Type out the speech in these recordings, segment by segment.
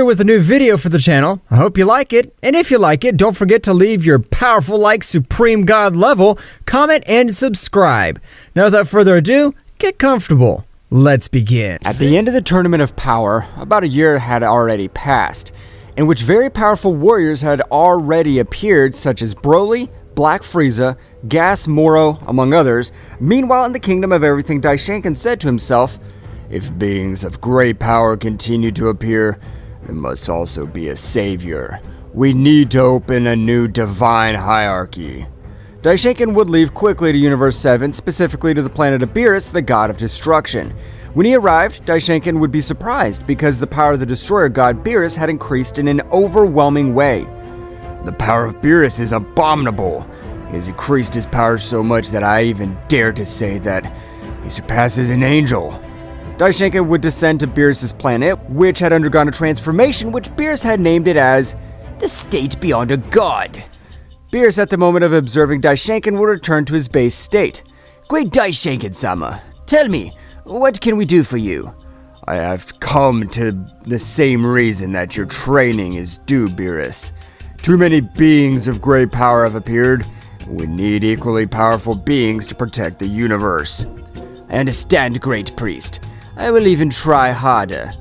With a new video for the channel. I hope you like it, and if you like it, don't forget to leave your powerful like Supreme God level, comment, and subscribe. Now without further ado, get comfortable. Let's begin. At the end of the Tournament of Power, about a year had already passed, in which very powerful warriors had already appeared, such as Broly, Black Frieza, Gas Moro, among others. Meanwhile, in the Kingdom of Everything, Daishinkan said to himself, "If beings of great power continue to appear, there must also be a savior. We need to open a new divine hierarchy." Daishinkan would leave quickly to Universe 7, specifically to the planet of Beerus, the god of destruction. When he arrived, Daishinkan would be surprised because the power of the destroyer god Beerus had increased in an overwhelming way. "The power of Beerus is abominable. He has increased his power so much that I even dare to say that he surpasses an angel." Daishinkan would descend to Beerus' planet, which had undergone a transformation which Beerus had named it as the state beyond a god. Beerus, at the moment of observing Daishinkan, would return to his base state. "Great Daishinkan-sama, tell me, what can we do for you?" "I have come to the same reason that your training is due, Beerus. Too many beings of great power have appeared. We need equally powerful beings to protect the universe." "I understand, Great Priest. I will even try harder.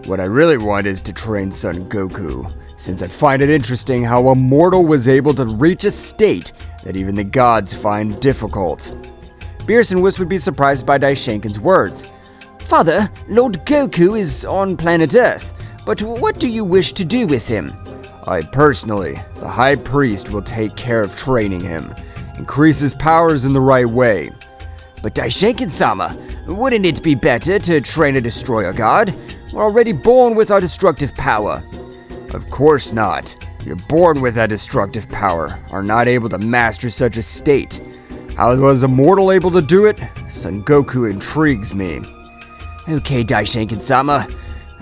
What I really want is to train Son Goku, since I find it interesting how a mortal was able to reach a state that even the gods find difficult." Beerus and Whis would be surprised by Daishinkan's words. "Father, Lord Goku is on planet Earth, but what do you wish to do with him?" "I personally, the High Priest, will take care of training him, increase his powers in the right way." "But Daishinkan-sama, wouldn't it be better to train a destroyer god? We're already born with our destructive power." "Of course not. You're born with that destructive power, are not able to master such a state. How was a mortal able to do it? Son Goku intrigues me." "Okay, Daishinkan-sama.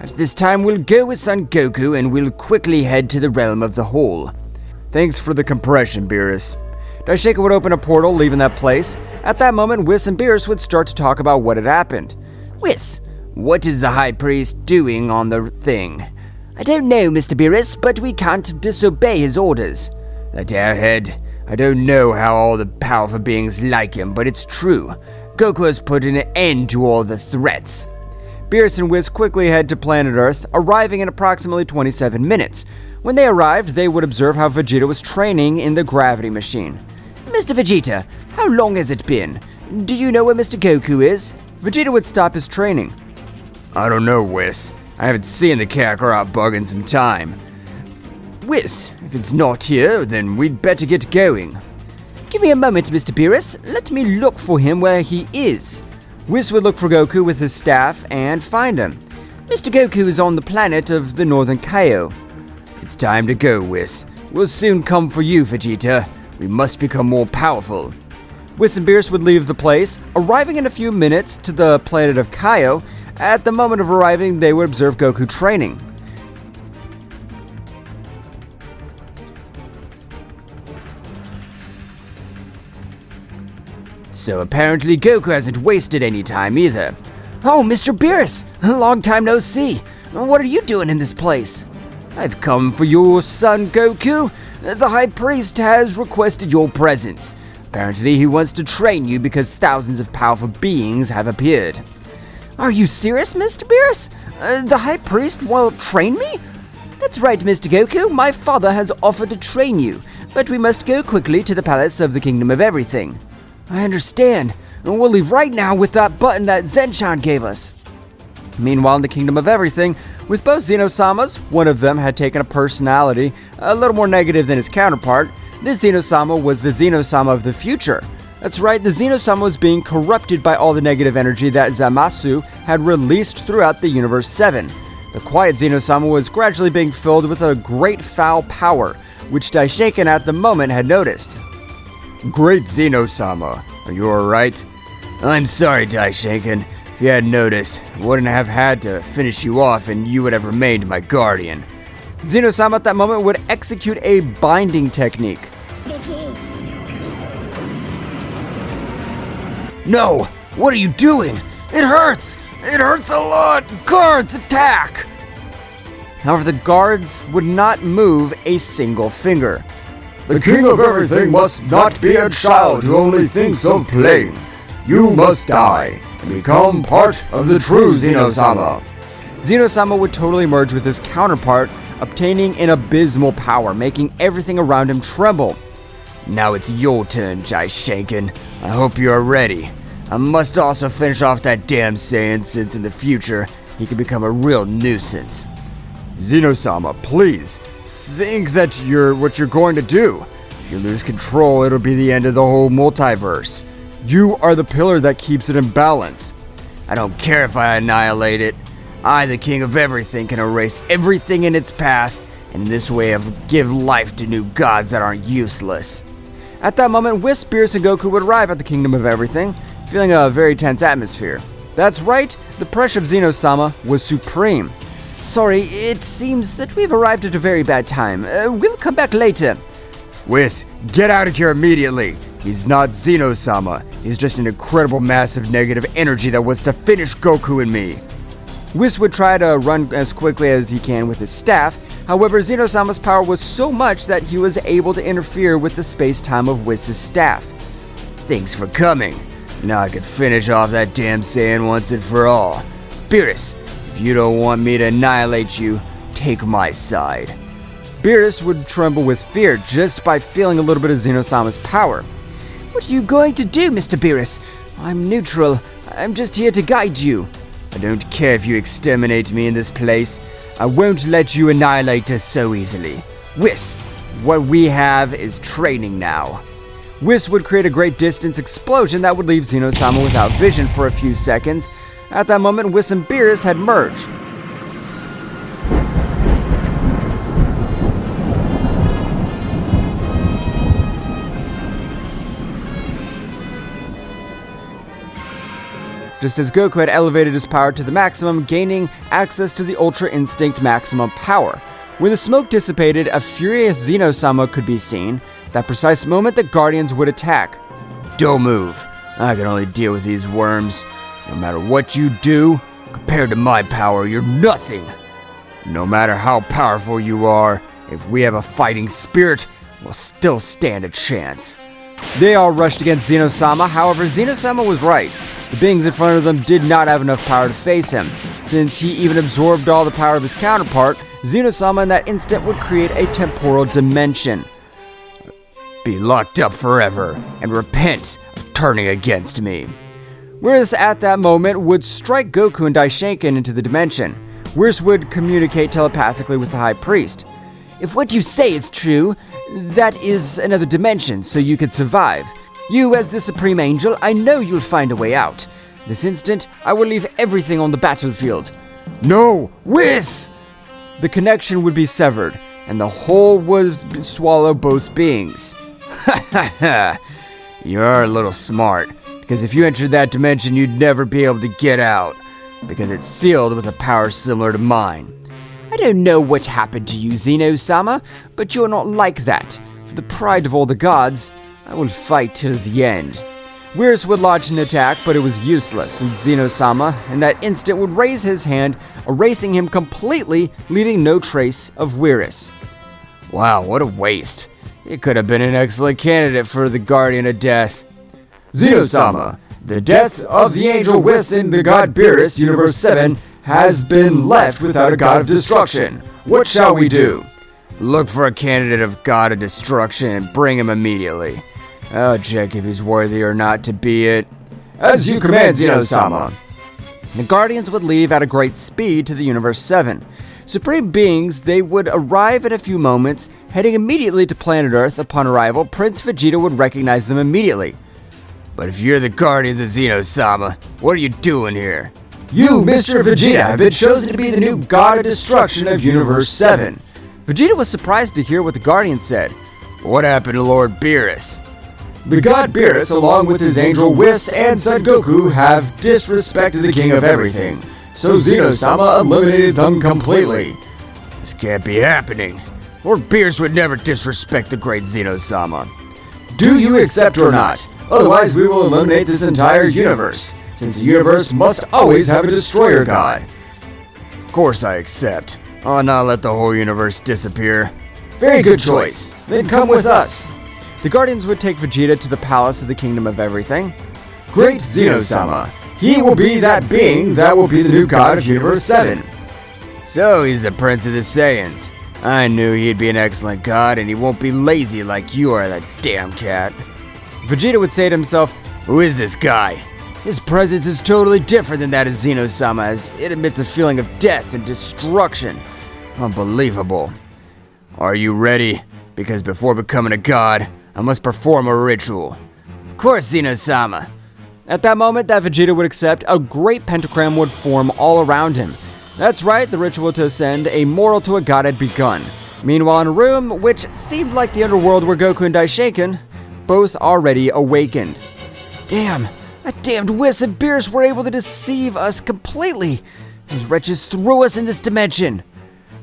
At this time, we'll go with Son Goku and we'll quickly head to the realm of the Whole." "Thanks for the compression, Beerus." Daishinkan would open a portal, leaving that place. At that moment, Whis and Beerus would start to talk about what had happened. "Whis, what is the High Priest doing on the thing?" "I don't know, Mr. Beerus, but we can't disobey his orders." "That airhead. I don't know how all the powerful beings like him, but it's true. Goku has put an end to all the threats." Beerus and Whis quickly head to planet Earth, arriving in approximately 27 minutes. When they arrived, they would observe how Vegeta was training in the gravity machine. "Mr. Vegeta, how long has it been? Do you know where Mr. Goku is?" Vegeta would stop his training. "I don't know, Whis. I haven't seen the Kakarot bug in some time." "Whis, if it's not here, then we'd better get going." "Give me a moment, Mr. Beerus. Let me look for him where he is." Whis would look for Goku with his staff and find him. "Mr. Goku is on the planet of the Northern Kaio." "It's time to go, Whis. We'll soon come for you, Vegeta. We must become more powerful." Whis and Beerus would leave the place, arriving in a few minutes to the planet of Kaio. At the moment of arriving, they would observe Goku training. "So apparently Goku hasn't wasted any time either." "Oh, Mr. Beerus, long time no see. What are you doing in this place?" "I've come for your son Goku. The High Priest has requested your presence. Apparently he wants to train you because thousands of powerful beings have appeared." "Are you serious, Mr. Beerus? The High Priest will train me?" "That's right, Mr. Goku. My father has offered to train you, but we must go quickly to the palace of the Kingdom of Everything." "I understand. We'll leave right now with that button that Zen-chan gave us." Meanwhile, in the Kingdom of Everything, with both Zeno-samas, one of them had taken a personality a little more negative than his counterpart. This Zeno-sama was the Zeno-sama of the future. That's right, the Zeno-sama was being corrupted by all the negative energy that Zamasu had released throughout the Universe 7. The quiet Zeno-sama was gradually being filled with a great foul power, which Daishinkan at the moment had noticed. "Great Zeno-sama, are you alright?" "I'm sorry, Daishinkan. If you hadn't noticed, I wouldn't have had to finish you off and you would have remained my guardian." Zeno-sama at that moment would execute a binding technique. "No! What are you doing? It hurts! It hurts a lot! Guards, attack!" However, the guards would not move a single finger. The king of everything must not be a child who only thinks of playing. You must die and become part of the true Zeno-sama. Zeno-sama would totally merge with his counterpart, obtaining an abysmal power, making everything around him tremble. Now it's your turn, Daishinkan. I hope you are ready. I must also finish off that damn Saiyan, since in the future, he could become a real nuisance. Zeno-sama, please. Think that what you're going to do. If you lose control, it'll be the end of the whole multiverse. You are the pillar that keeps it in balance. I don't care if I annihilate it. I, the king of everything, can erase everything in its path, and in this way give life to new gods that aren't useless. At that moment, Whis, Beerus, and Goku would arrive at the Kingdom of Everything, feeling a very tense atmosphere. That's right, the pressure of Zeno-sama was supreme. Sorry, it seems that we've arrived at a very bad time. We'll come back later. Whis, get out of here immediately. He's not Zeno-sama. He's just an incredible mass of negative energy that wants to finish Goku and me. Whis would try to run as quickly as he can with his staff. However, Zeno-sama's power was so much that he was able to interfere with the space-time of Whis' staff. Thanks for coming. Now I can finish off that damn Saiyan once and for all. Beerus, if you don't want me to annihilate you, take my side. Beerus would tremble with fear just by feeling a little bit of Zeno-sama's power. What are you going to do, Mr. Beerus? I'm neutral. I'm just here to guide you. I don't care if you exterminate me in this place. I won't let you annihilate us so easily. Whis, what we have is training now. Whis would create a great distance explosion that would leave Zeno-sama without vision for a few seconds. At that moment, Whis and Beerus had merged. Just as Goku had elevated his power to the maximum, gaining access to the Ultra Instinct maximum power. When the smoke dissipated, a furious Zeno-sama could be seen. That precise moment, the Guardians would attack. Don't move. I can only deal with these worms. No matter what you do, compared to my power, you're nothing. No matter how powerful you are, if we have a fighting spirit, we'll still stand a chance. They all rushed against Zeno-sama, however, Zeno-sama was right. The beings in front of them did not have enough power to face him. Since he even absorbed all the power of his counterpart, Zeno-sama in that instant would create a temporal dimension. Be locked up forever, and repent of turning against me. Whis at that moment would strike Goku and Daishinkan into the dimension. Whis would communicate telepathically with the High Priest. If what you say is true, that is another dimension, so you could survive. You, as the Supreme Angel, I know you'll find a way out. This instant, I will leave everything on the battlefield. No! Whis! The connection would be severed, and the whole would swallow both beings. Ha ha ha! You're a little smart, because if you entered that dimension, you'd never be able to get out, because it's sealed with a power similar to mine. I don't know what happened to you, Zeno-sama, but you're not like that. For the pride of all the gods, I will fight till the end. Whis would launch an attack, but it was useless, and Zeno-sama, in that instant, would raise his hand, erasing him completely, leaving no trace of Whis. Wow, what a waste. It could have been an excellent candidate for the Guardian of Death. Zeno-sama, the death of the angel Whis in the god Beerus, Universe 7, has been left without a god of destruction. What shall we do? Look for a candidate of god of destruction and bring him immediately. I'll check if he's worthy or not to be it. As you command, Zeno-sama. The Guardians would leave at a great speed to the Universe 7. Supreme beings, they would arrive in a few moments, heading immediately to planet Earth. Upon arrival, Prince Vegeta would recognize them immediately. But if you're the Guardians of Zeno-sama, what are you doing here? You, Mr. Vegeta, have been chosen to be the new god of destruction of Universe 7. Vegeta was surprised to hear what the Guardian said. What happened to Lord Beerus? The god Beerus, along with his angel Whis and Son Goku, have disrespected the king of everything. So Zeno-sama eliminated them completely. This can't be happening. Lord Beerus would never disrespect the great Zeno-sama. Do you accept or not? Otherwise we will eliminate this entire universe, since the universe must always have a destroyer god. Of course I accept. I'll not let the whole universe disappear. Very good choice. Then come with us. The Guardians would take Vegeta to the palace of the Kingdom of Everything. Great Zeno-sama. He will be that being that will be the new god of Universe 7. So he's the Prince of the Saiyans. I knew he'd be an excellent god, and he won't be lazy like you are, that damn cat. Vegeta would say to himself, Who is this guy? His presence is totally different than that of Zeno-sama, as it emits a feeling of death and destruction. Unbelievable. Are you ready? Because before becoming a god, I must perform a ritual. Of course, Zeno-sama. At that moment that Vegeta would accept, a great pentagram would form all around him. That's right, the ritual to ascend a mortal to a god had begun. Meanwhile, in a room which seemed like the underworld were Goku and Daishinkan, both already awakened. Damn, that damned Whis and Beerus were able to deceive us completely. Those wretches threw us in this dimension.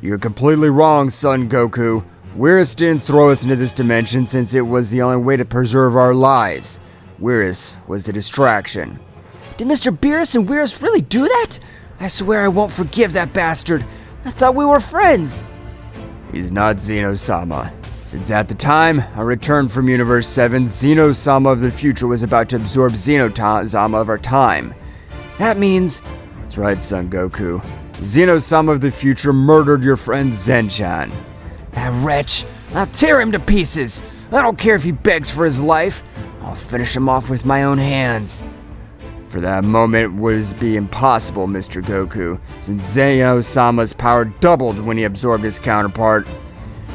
You're completely wrong, Son Goku. Whis didn't throw us into this dimension since it was the only way to preserve our lives. Whis was the distraction. Did Mr. Beerus and Whis really do that? I swear I won't forgive that bastard. I thought we were friends. He's not Zeno-sama. Since at the time I returned from Universe 7, Zeno-sama of the future was about to absorb Zeno-sama of our time. That means... That's right, Son Goku. Zeno-sama of the future murdered your friend Zen-chan. That wretch. I'll tear him to pieces. I don't care if he begs for his life. I'll finish him off with my own hands. For that moment would be impossible, Mr. Goku, since Zeno-sama's power doubled when he absorbed his counterpart.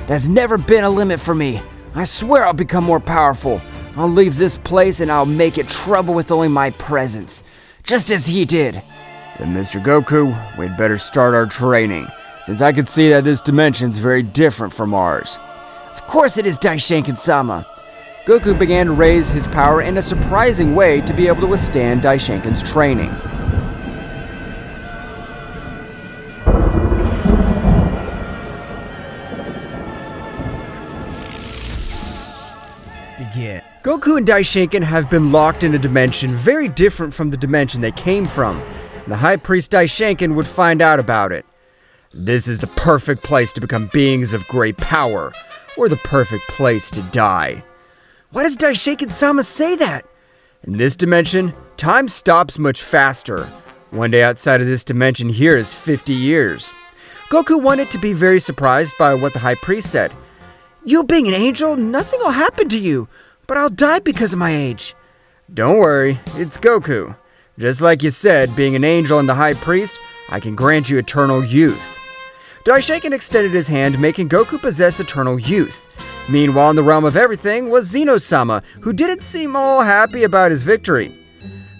There's never been a limit for me. I swear I'll become more powerful. I'll leave this place and I'll make it trouble with only my presence. Just as he did. Then, Mr. Goku, we'd better start our training, since I can see that this dimension's very different from ours. Of course it is, Daishinkan-sama. Goku began to raise his power in a surprising way to be able to withstand Daishinkan's training. Begin. Goku and Daishinkan have been locked in a dimension very different from the dimension they came from. The High Priest Daishinkan would find out about it. This is the perfect place to become beings of great power, or the perfect place to die. Why does Daishinkan-sama say that? In this dimension, time stops much faster. One day outside of this dimension here is 50 years. Goku wanted to be very surprised by what the High Priest said. You being an angel, nothing will happen to you, but I'll die because of my age. Don't worry, it's Goku. Just like you said, being an angel and the High Priest, I can grant you eternal youth. Daishinkan extended his hand, making Goku possess eternal youth. Meanwhile, in the realm of everything was Zeno-sama, who didn't seem all happy about his victory.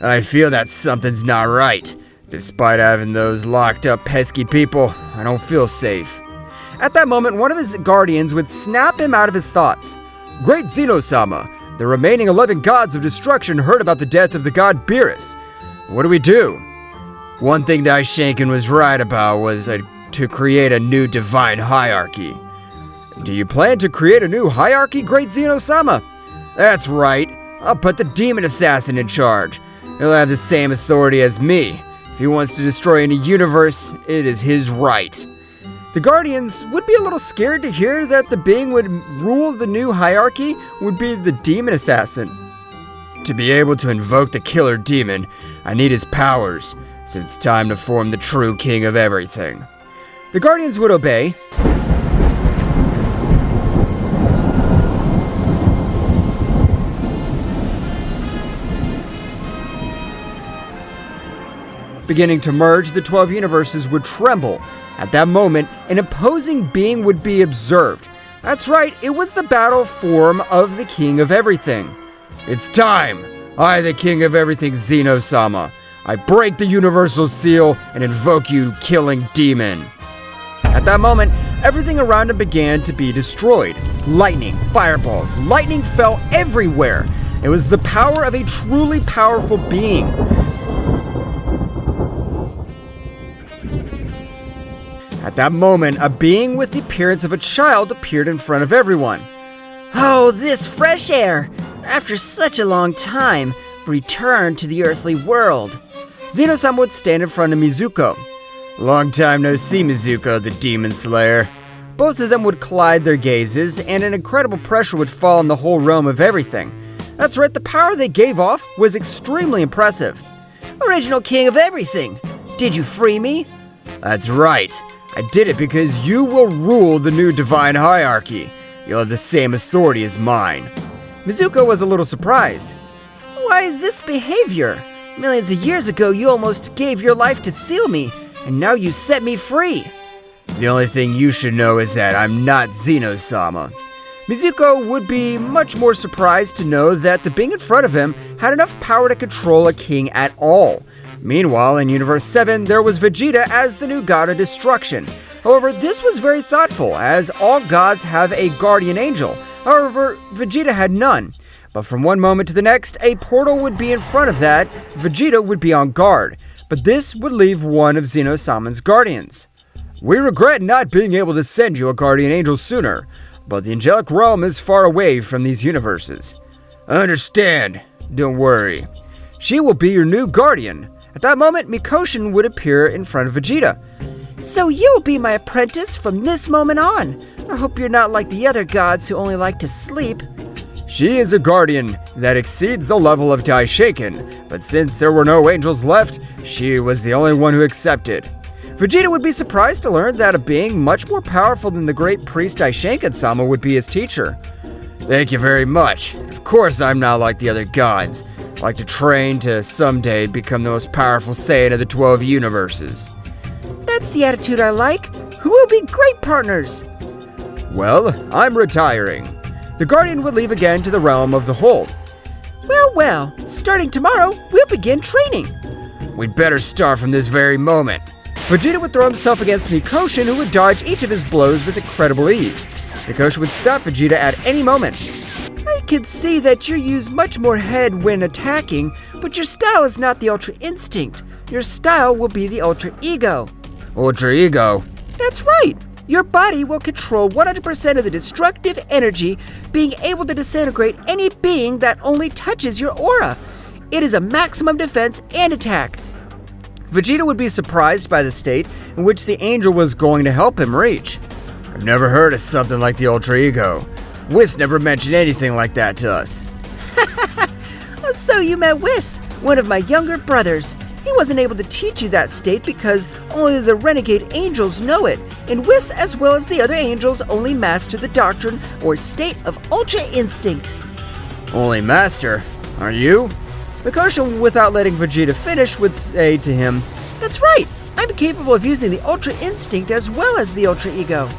I feel that something's not right. Despite having those locked up pesky people, I don't feel safe. At that moment, one of his guardians would snap him out of his thoughts. Great Zeno-sama, the remaining 11 gods of destruction heard about the death of the god Beerus. What do we do? One thing Daishinkan was right about was to create a new divine hierarchy. Do you plan to create a new hierarchy, Great Zeno-sama? That's right. I'll put the demon assassin in charge. He'll have the same authority as me. If he wants to destroy any universe, it is his right. The Guardians would be a little scared to hear that the being would rule the new hierarchy would be the demon assassin. To be able to invoke the killer demon, I need his powers, so it's time to form the true king of everything. The Guardians would obey. Beginning to merge, the 12 universes would tremble. At that moment, an opposing being would be observed. That's right, it was the battle form of the King of Everything. It's time! I, the King of Everything, Zeno-sama. I break the universal seal and invoke you, killing demon. At that moment, everything around him began to be destroyed. Lightning, fireballs, lightning fell everywhere. It was the power of a truly powerful being. At that moment, a being with the appearance of a child appeared in front of everyone. Oh, this fresh air! After such a long time, return to the earthly world. Zeno-sama would stand in front of Mizuko. Long time no see, Mizuko, the Demon Slayer. Both of them would collide their gazes, and an incredible pressure would fall on the whole realm of everything. That's right, the power they gave off was extremely impressive. Original king of everything. Did you free me? That's right. I did it because you will rule the new divine hierarchy. You'll have the same authority as mine. Mizuko was a little surprised. Why this behavior? Millions of years ago, you almost gave your life to seal me, and now you set me free. The only thing you should know is that I'm not Zeno-sama. Mizuko would be much more surprised to know that the being in front of him had enough power to control a king at all. Meanwhile, in Universe 7, there was Vegeta as the new god of destruction. However, this was very thoughtful, as all gods have a guardian angel. However, Vegeta had none. But from one moment to the next, a portal would be in front of that. Vegeta would be on guard. But this would leave one of Zeno-sama's guardians. We regret not being able to send you a guardian angel sooner, but the angelic realm is far away from these universes. I understand. Don't worry. She will be your new guardian. At that moment, Mikoshin would appear in front of Vegeta. So you'll be my apprentice from this moment on. I hope you're not like the other gods who only like to sleep. She is a guardian that exceeds the level of Daishinkan, but since there were no angels left, she was the only one who accepted. Vegeta would be surprised to learn that a being much more powerful than the great priest Daishinkan-sama would be his teacher. Thank you very much. Of course I'm not like the other gods. I like to train to someday become the most powerful Saiyan of the 12 universes. That's the attitude I like. Who will be great partners? Well, I'm retiring. The Guardian would leave again to the realm of the Hold. Well, starting tomorrow, we'll begin training. We'd better start from this very moment. Vegeta would throw himself against Mikoshin, who would dodge each of his blows with incredible ease. Mikoshin would stop Vegeta at any moment. I can see that you use much more head when attacking, but your style is not the Ultra Instinct. Your style will be the Ultra Ego. Ultra Ego? That's right. Your body will control 100% of the destructive energy, being able to disintegrate any being that only touches your aura. It is a maximum defense and attack. Vegeta would be surprised by the state in which the angel was going to help him reach. I've never heard of something like the Ultra Ego. Whis never mentioned anything like that to us. So you met Whis, one of my younger brothers. He wasn't able to teach you that state because only the renegade angels know it, and Whis as well as the other angels only master the doctrine or state of Ultra Instinct. Only master? Are you? Mikoshin, without letting Vegeta finish, would say to him, That's right! I'm capable of using the Ultra Instinct as well as the Ultra Ego.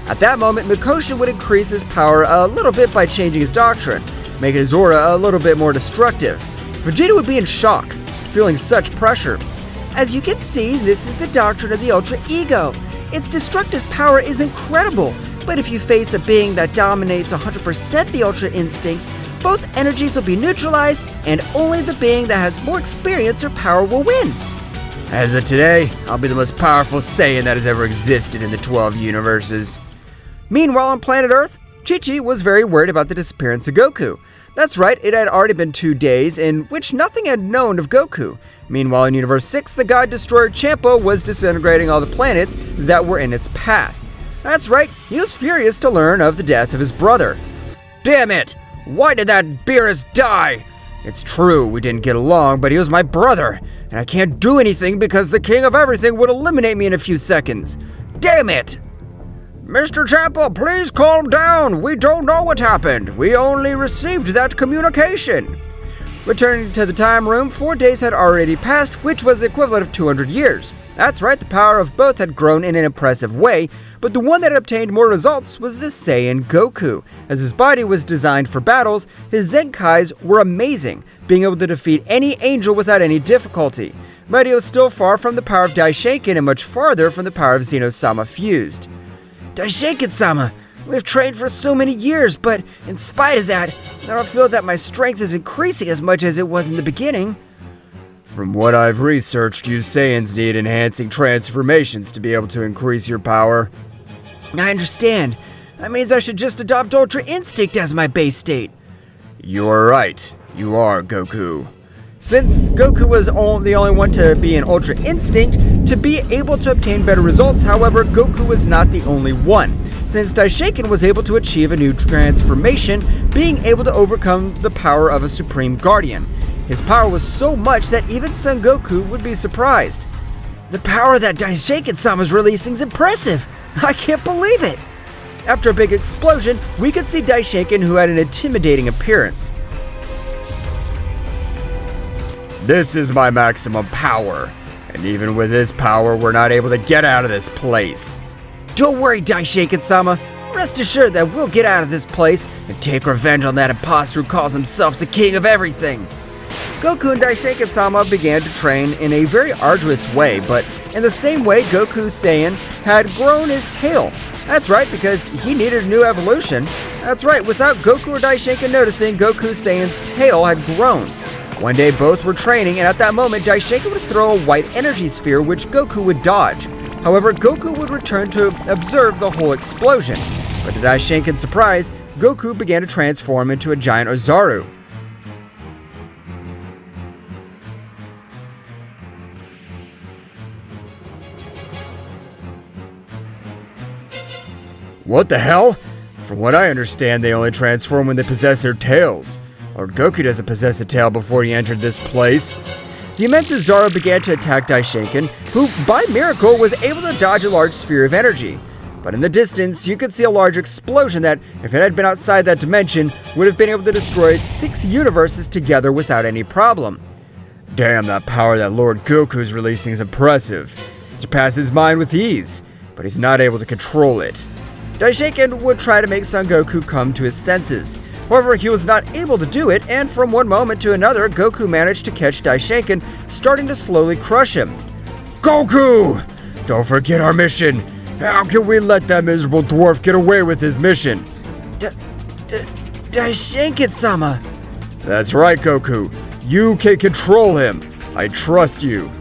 At that moment, Mikoshin would increase his power a little bit by changing his doctrine, making his aura a little bit more destructive. Vegeta would be in shock, feeling such pressure. As you can see, this is the doctrine of the Ultra Ego. Its destructive power is incredible, but if you face a being that dominates 100% the Ultra Instinct, both energies will be neutralized, and only the being that has more experience or power will win. As of today, I'll be the most powerful Saiyan that has ever existed in the 12 universes. Meanwhile, on planet Earth, Chi-Chi was very worried about the disappearance of Goku. That's right, it had already been 2 days in which nothing had known of Goku. Meanwhile, in Universe 6, the God Destroyer Champa was disintegrating all the planets that were in its path. That's right, he was furious to learn of the death of his brother. Damn it! Why did that Beerus die? It's true, we didn't get along, but he was my brother, and I can't do anything because the King of Everything would eliminate me in a few seconds. Damn it! Mr. Champa, please calm down. We don't know what happened. We only received that communication. Returning to the time room, 4 days had already passed, which was the equivalent of 200 years. That's right, the power of both had grown in an impressive way, but the one that obtained more results was the Saiyan Goku. As his body was designed for battles, his Zenkais were amazing, being able to defeat any angel without any difficulty. But he was still far from the power of Daishinkan and much farther from the power of Zeno-sama fused. Daishinkan-sama, we've trained for so many years, but in spite of that, I don't feel that my strength is increasing as much as it was in the beginning. From what I've researched, you Saiyans need enhancing transformations to be able to increase your power. I understand. That means I should just adopt Ultra Instinct as my base state. You're right. You are Goku. Since Goku was the only one to be an Ultra Instinct, to be able to obtain better results. However, Goku was not the only one, since Daishinkan was able to achieve a new transformation, being able to overcome the power of a Supreme Guardian. His power was so much that even Son Goku would be surprised. The power that Daishinkan-sama is releasing is impressive. I can't believe it. After a big explosion, we could see Daishinkan, who had an intimidating appearance. This is my maximum power, and even with this power, we're not able to get out of this place. Don't worry, Daishinkan-sama. Rest assured that we'll get out of this place and take revenge on that imposter who calls himself the king of everything. Goku and Daishinkan-sama began to train in a very arduous way, but in the same way, Goku Saiyan had grown his tail. That's right, because he needed a new evolution. That's right, without Goku or Daishinkan noticing, Goku Saiyan's tail had grown. One day both were training, and at that moment, Daishinkan would throw a white energy sphere which Goku would dodge. However, Goku would return to observe the whole explosion. But to Daishinkan's surprise, Goku began to transform into a giant Ozaru. What the hell? From what I understand, they only transform when they possess their tails. Lord Goku doesn't possess a tail before he entered this place. The immense Ozaru began to attack Daishinkan, who, by miracle, was able to dodge a large sphere of energy. But in the distance, you could see a large explosion that, if it had been outside that dimension, would have been able to destroy 6 universes together without any problem. Damn, that power that Lord Goku is releasing is impressive. It surpasses mine with ease, but he's not able to control it. Daishinkan would try to make Son Goku come to his senses. However, he was not able to do it, and from one moment to another, Goku managed to catch Daishinkan, starting to slowly crush him. Goku! Don't forget our mission! How can we let that miserable dwarf get away with his mission? Daishinkan-sama. That's right, Goku. You can control him. I trust you.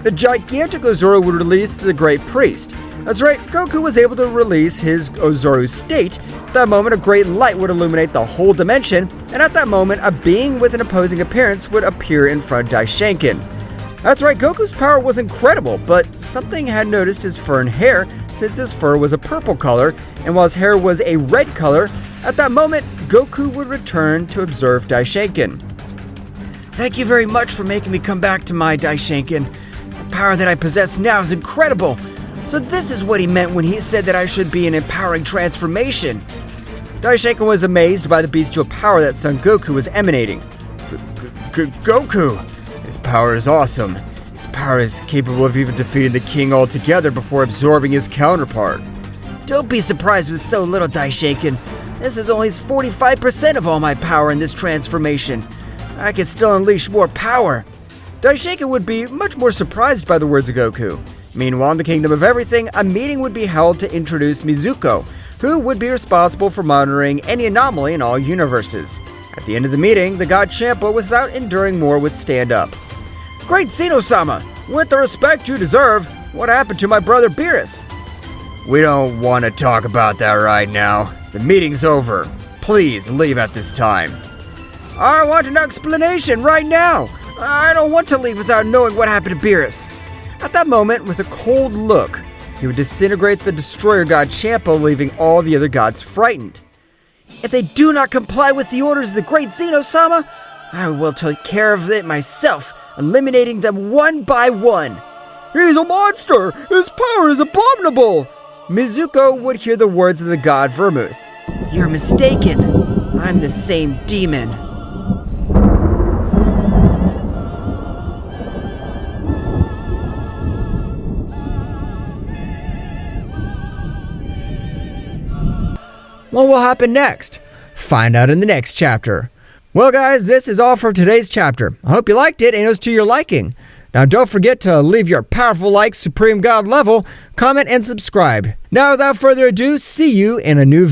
The gigantic Ozaru would release the Great Priest. That's right, Goku was able to release his Ozaru state. At that moment, a great light would illuminate the whole dimension, and at that moment, a being with an opposing appearance would appear in front of Daishinkan. That's right, Goku's power was incredible, but something had noticed his fur and hair, since his fur was a purple color, and while his hair was a red color. At that moment, Goku would return to observe Daishinkan. Thank you very much for making me come back to my Daishinkan. The power that I possess now is incredible. So this is what he meant when he said that I should be an empowering transformation. Daishinkan was amazed by the bestial power that Son Goku was emanating. Goku! His power is awesome. His power is capable of even defeating the king altogether before absorbing his counterpart. Don't be surprised with so little, Daishinkan. This is only 45% of all my power in this transformation. I can still unleash more power. Daishinkan would be much more surprised by the words of Goku. Meanwhile, in the Kingdom of Everything, a meeting would be held to introduce Mizuko, who would be responsible for monitoring any anomaly in all universes. At the end of the meeting, the god Champa, without enduring more, would stand up. Great Zeno-sama! With the respect you deserve, what happened to my brother Beerus? We don't want to talk about that right now. The meeting's over. Please leave at this time. I want an explanation right now! I don't want to leave without knowing what happened to Beerus. At that moment, with a cold look, he would disintegrate the destroyer god Champa, leaving all the other gods frightened. If they do not comply with the orders of the great Zeno-sama, I will take care of it myself, eliminating them one by one. He's a monster! His power is abominable! Mizuko would hear the words of the god Vermouth. You're mistaken. I'm the same demon. What will happen next? Find out in the next chapter. Well guys, this is all for today's chapter. I hope you liked it and it was to your liking. Now don't forget to leave your powerful like Supreme God level, comment and subscribe. Now without further ado, see you in a new video.